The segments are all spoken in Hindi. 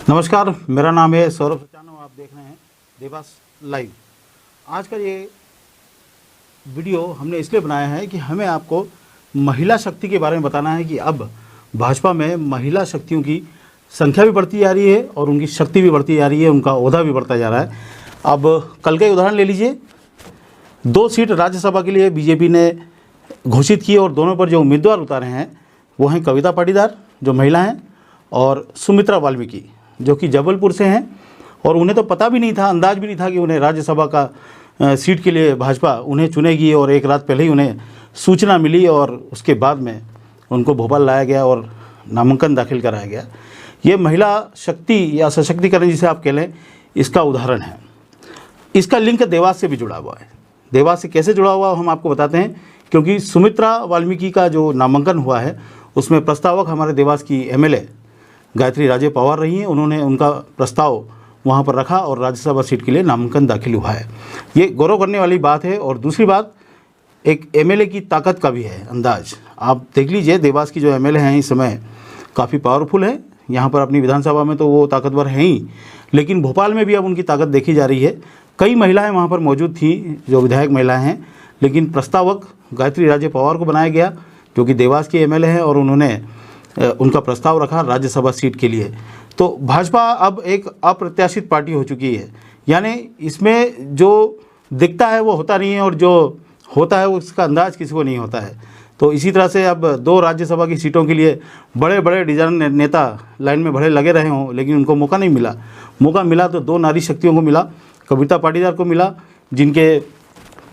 नमस्कार, मेरा नाम है सौरभ सचानो। आप देख रहे हैं देवास लाइव। आज का ये वीडियो हमने इसलिए बनाया है कि हमें आपको महिला शक्ति के बारे में बताना है कि अब भाजपा में महिला शक्तियों की संख्या भी बढ़ती जा रही है और उनकी शक्ति भी बढ़ती जा रही है, उनका ओहदा भी बढ़ता जा रहा है। अब कल का ही उदाहरण ले लीजिए, 2 सीट राज्यसभा के लिए बीजेपी ने घोषित की और दोनों पर जो उम्मीदवार उतारे हैं वो हैं कविता पाटीदार जो महिला हैं और सुमित्रा वाल्मीकि जो कि जबलपुर से हैं। और उन्हें तो पता भी नहीं था, अंदाज भी नहीं था कि उन्हें राज्यसभा का सीट के लिए भाजपा उन्हें चुनेगी। और एक रात पहले ही उन्हें सूचना मिली और उसके बाद में उनको भोपाल लाया गया और नामांकन दाखिल कराया गया। ये महिला शक्ति या सशक्तिकरण जिसे आप कह लें, इसका उदाहरण है। इसका लिंक देवास से भी जुड़ा हुआ है। देवास से कैसे जुड़ा हुआ हम आपको बताते हैं, क्योंकि सुमित्रा वाल्मीकि का जो नामांकन हुआ है उसमें प्रस्तावक हमारे देवास की एमएलए गायत्री राजे पवार रही हैं। उन्होंने उनका प्रस्ताव वहां पर रखा और राज्यसभा सीट के लिए नामांकन दाखिल हुआ है। ये गौरव करने वाली बात है। और दूसरी बात, एक एमएलए की ताकत का भी है अंदाज। आप देख लीजिए, देवास की जो एमएलए हैं इस समय काफ़ी पावरफुल है। यहाँ पर अपनी विधानसभा में तो वो ताकतवर हैं ही, लेकिन भोपाल में भी अब उनकी ताकत देखी जा रही है। कई महिलाएं वहाँ पर मौजूद थी जो विधायक महिलाएं हैं, लेकिन प्रस्तावक गायत्री राजे पवार को बनाया गया जो कि देवास के एमएलए हैं और उन्होंने उनका प्रस्ताव रखा राज्यसभा सीट के लिए। तो भाजपा अब एक अप्रत्याशित पार्टी हो चुकी है, यानी इसमें जो दिखता है वो होता नहीं है और जो होता है उसका अंदाज किसी को नहीं होता है। तो इसी तरह से अब 2 राज्यसभा की सीटों के लिए बड़े बड़े डिजाइन नेता लाइन में बड़े लगे रहे हों, लेकिन उनको मौका नहीं मिला। मौका मिला तो 2 नारी शक्तियों को मिला। कविता पाटीदार को मिला, जिनके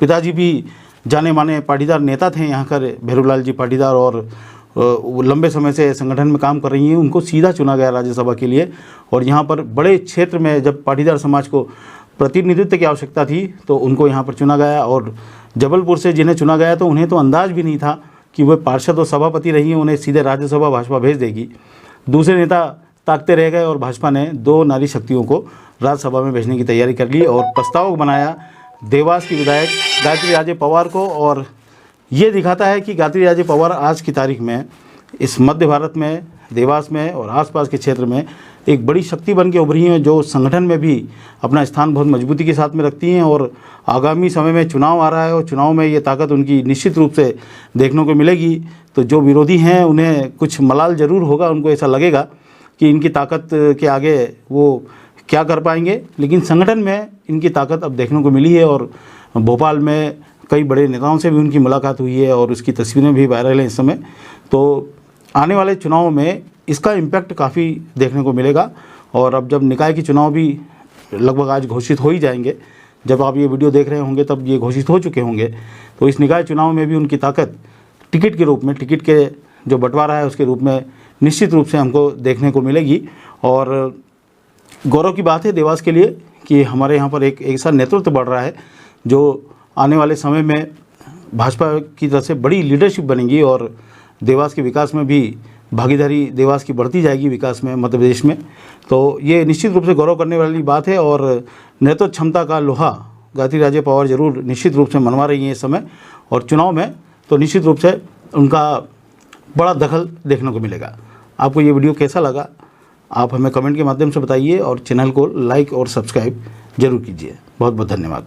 पिताजी भी जाने माने पाटीदार नेता थे यहाँ कर, भैरूलाल जी पाटीदार, और वो लंबे समय से संगठन में काम कर रही हैं। उनको सीधा चुना गया राज्यसभा के लिए। और यहाँ पर बड़े क्षेत्र में जब पाटीदार समाज को प्रतिनिधित्व की आवश्यकता थी तो उनको यहाँ पर चुना गया। और जबलपुर से जिन्हें चुना गया तो उन्हें तो अंदाज भी नहीं था कि वे पार्षद और सभापति रही हैं, उन्हें सीधे राज्यसभा भाजपा भेज देगी। दूसरे नेता ताकते रह गए और भाजपा ने 2 नारी शक्तियों को राज्यसभा में भेजने की तैयारी कर ली और प्रस्तावक बनाया देवास की विधायक गायत्री राजे पवार को। और ये दिखाता है कि गायत्री राजे पवार आज की तारीख में इस मध्य भारत में, देवास में और आसपास के क्षेत्र में एक बड़ी शक्ति बन के उभरी हैं, जो संगठन में भी अपना स्थान बहुत मजबूती के साथ में रखती हैं। और आगामी समय में चुनाव आ रहा है और चुनाव में ये ताकत उनकी निश्चित रूप से देखने को मिलेगी। तो जो विरोधी हैं उन्हें कुछ मलाल ज़रूर होगा, उनको ऐसा लगेगा कि इनकी ताकत के आगे वो क्या कर पाएंगे, लेकिन संगठन में इनकी ताकत अब देखने को मिली है। और भोपाल में कई बड़े नेताओं से भी उनकी मुलाकात हुई है और उसकी तस्वीरें भी वायरल हैं इस समय। तो आने वाले चुनाव में इसका इम्पैक्ट काफ़ी देखने को मिलेगा। और अब जब निकाय के चुनाव भी लगभग आज घोषित हो ही जाएंगे, जब आप ये वीडियो देख रहे होंगे तब ये घोषित हो चुके होंगे, तो इस निकाय चुनाव में भी उनकी ताकत टिकट के रूप में, टिकट के जो बंटवारा है उसके रूप में निश्चित रूप से हमको देखने को मिलेगी। और गौरव की बात है देवास के लिए कि हमारे यहाँ पर एक ऐसा नेतृत्व बढ़ रहा है जो आने वाले समय में भाजपा की तरफ से बड़ी लीडरशिप बनेगी और देवास के विकास में भी भागीदारी देवास की बढ़ती जाएगी, विकास में मध्य प्रदेश में। तो ये निश्चित रूप से गौरव करने वाली बात है। और नेतृत्व क्षमता का लोहा गायत्री राजे पवार जरूर निश्चित रूप से मनवा रही हैं इस समय। और चुनाव में तो निश्चित रूप से उनका बड़ा दखल देखने को मिलेगा। आपको ये वीडियो कैसा लगा आप हमें कमेंट के माध्यम से बताइए और चैनल को लाइक और सब्सक्राइब जरूर कीजिए। बहुत बहुत धन्यवाद।